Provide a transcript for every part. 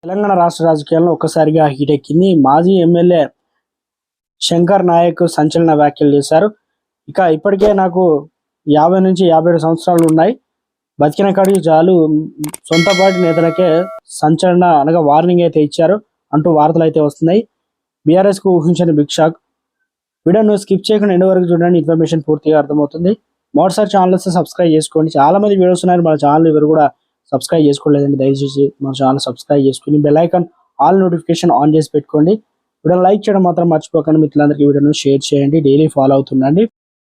తెలంగాణ రాష్ట్ర రాజకీయాల్లో ఒక్కసారిగా హీటెక్కింది. మాజీ ఎమ్మెల్యే శంకర్ నాయక్ సంచలన వ్యాఖ్యలు చేశారు. ఇప్పటికే నాకు 50 నుంచి 57 సంవత్సరాలు ఉన్నాయి. బతికిన కాడికి చాలు, సొంత పార్టీ నేతలకే సంచలన అనగా వార్నింగ్ అయితే ఇచ్చారు అంటూ వార్తలు అయితే వస్తున్నాయి. బీఆర్ఎస్ కు ఊహించని బిగ్ షాక్. వీడియోను స్కిప్ చేయకుండా ఎండ్ వరకు చూడండి, ఇన్ఫర్మేషన్ పూర్తిగా అర్థమవుతుంది. మొదటిసారి ఛానల్ వస్తే సబ్స్క్రైబ్ చేసుకోండి. చాలా మంది వీడియోస్ ఉన్నాయి, మన ఛానల్ ఎవరు కూడా సబ్స్క్రైబ్ చేసుకోలేదండి. దయచేసి మన ఛానల్ సబ్స్క్రైబ్ చేసుకుని bell icon all notification on చేసి పెట్టుకోండి. వీడియో లైక్ చేయడం మాత్రం మర్చిపోకండి. మిత్రులందరికీ వీడియోను షేర్ చేయండి, డైలీ ఫాలో అవుతుండండి.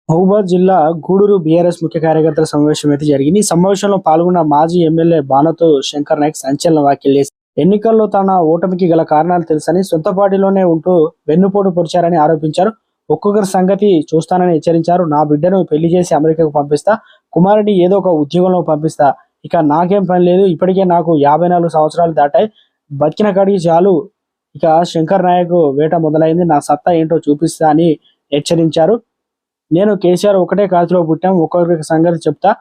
మహబూబాద్ జిల్లా గూడూరు బీఆర్ఎస్ ముఖ్య కార్యకర్తల సమావేశం అయితే జరిగింది. ఈ సమావేశంలో పాల్గొన్న మాజీ ఎమ్మెల్యే బానతో శంకర్ నాయక్ సంచలన వ్యాఖ్యలు చేసి ఎన్నికల్లో తన ఓటమికి గల కారణాలు తెలుసని, సొంత పార్టీలోనే ఉంటూ వెన్నుపోటు పొడిచారని ఆరోపించారు. ఒక్కొక్కరి సంగతి చూస్తానని హెచ్చరించారు. నా బిడ్డను పెళ్లి చేసి అమెరికాకు పంపిస్తా, కుమారుడిని ఏదో ఒక ఉద్యోగంలో పంపిస్తా, నాకేం పని లేదు, ఇప్పటికే నాకు 54 సంవత్సరాలు దాటాయి, బతికిన కాడికి చాలు, శంకర్ నాయక్ వేట మొదలైంది, నా సత్తా ఏంటో చూపిస్తా అని హెచ్చరించారు. నేను కేసీఆర్ ఒకటే కాతిలో పుట్టాం, ఒక్కొక్కరికి సంగతి చెప్తా,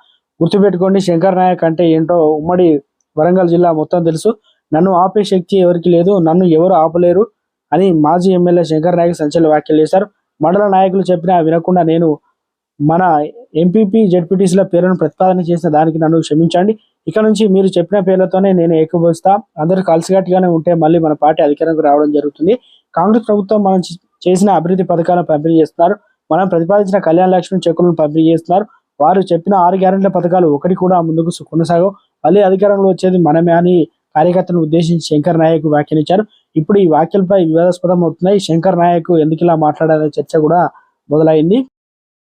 గుర్తుపెట్టుకోండి, శంకర్ నాయక్ అంటే ఏంటో ఉమ్మడి వరంగల్ జిల్లా మొత్తం తెలుసు, నన్ను ఆపే శక్తి ఎవరికి లేదు, నన్ను ఎవరు ఆపలేరు అని మాజీ ఎమ్మెల్యే శంకర్ నాయక్ సంచలన వ్యాఖ్యలు చేశారు. మండల నాయకులు చెప్పినా వినకుండా నేను మన ఎంపీపీ జెడ్పీటీసీల పేర్లను ప్రతిపాదన చేసిన దానికి నన్ను క్షమించండి. నుంచి మీరు చెప్పిన పేర్లతోనే నేను ఏకీభవిస్తా. అందరూ కలిసికట్టుగానే ఉంటే మళ్ళీ మన పార్టీ అధికారంలోకి రావడం జరుగుతుంది. కాంగ్రెస్ ప్రభుత్వం మనం చేసిన అభివృద్ధి పథకాలను పంపిణీ చేస్తున్నారు. మనం ప్రతిపాదించిన కళ్యాణ లక్ష్మి చెక్కులను పంపిణీ చేస్తున్నారు. వారు చెప్పిన 6 గ్యారెంటీల పథకాలు ఒకటి కూడా ముందుకు కొనసాగవు. మళ్ళీ అధికారంలో వచ్చేది మనమే అని కార్యకర్తలను ఉద్దేశించి శంకర్ నాయక్ వ్యాఖ్యానించారు. ఇప్పుడు ఈ వ్యాఖ్యలపై వివాదాస్పదం అవుతున్నాయి. శంకర్ నాయక్ ఎందుకు ఇలా మాట్లాడాలనే చర్చ కూడా మొదలైంది.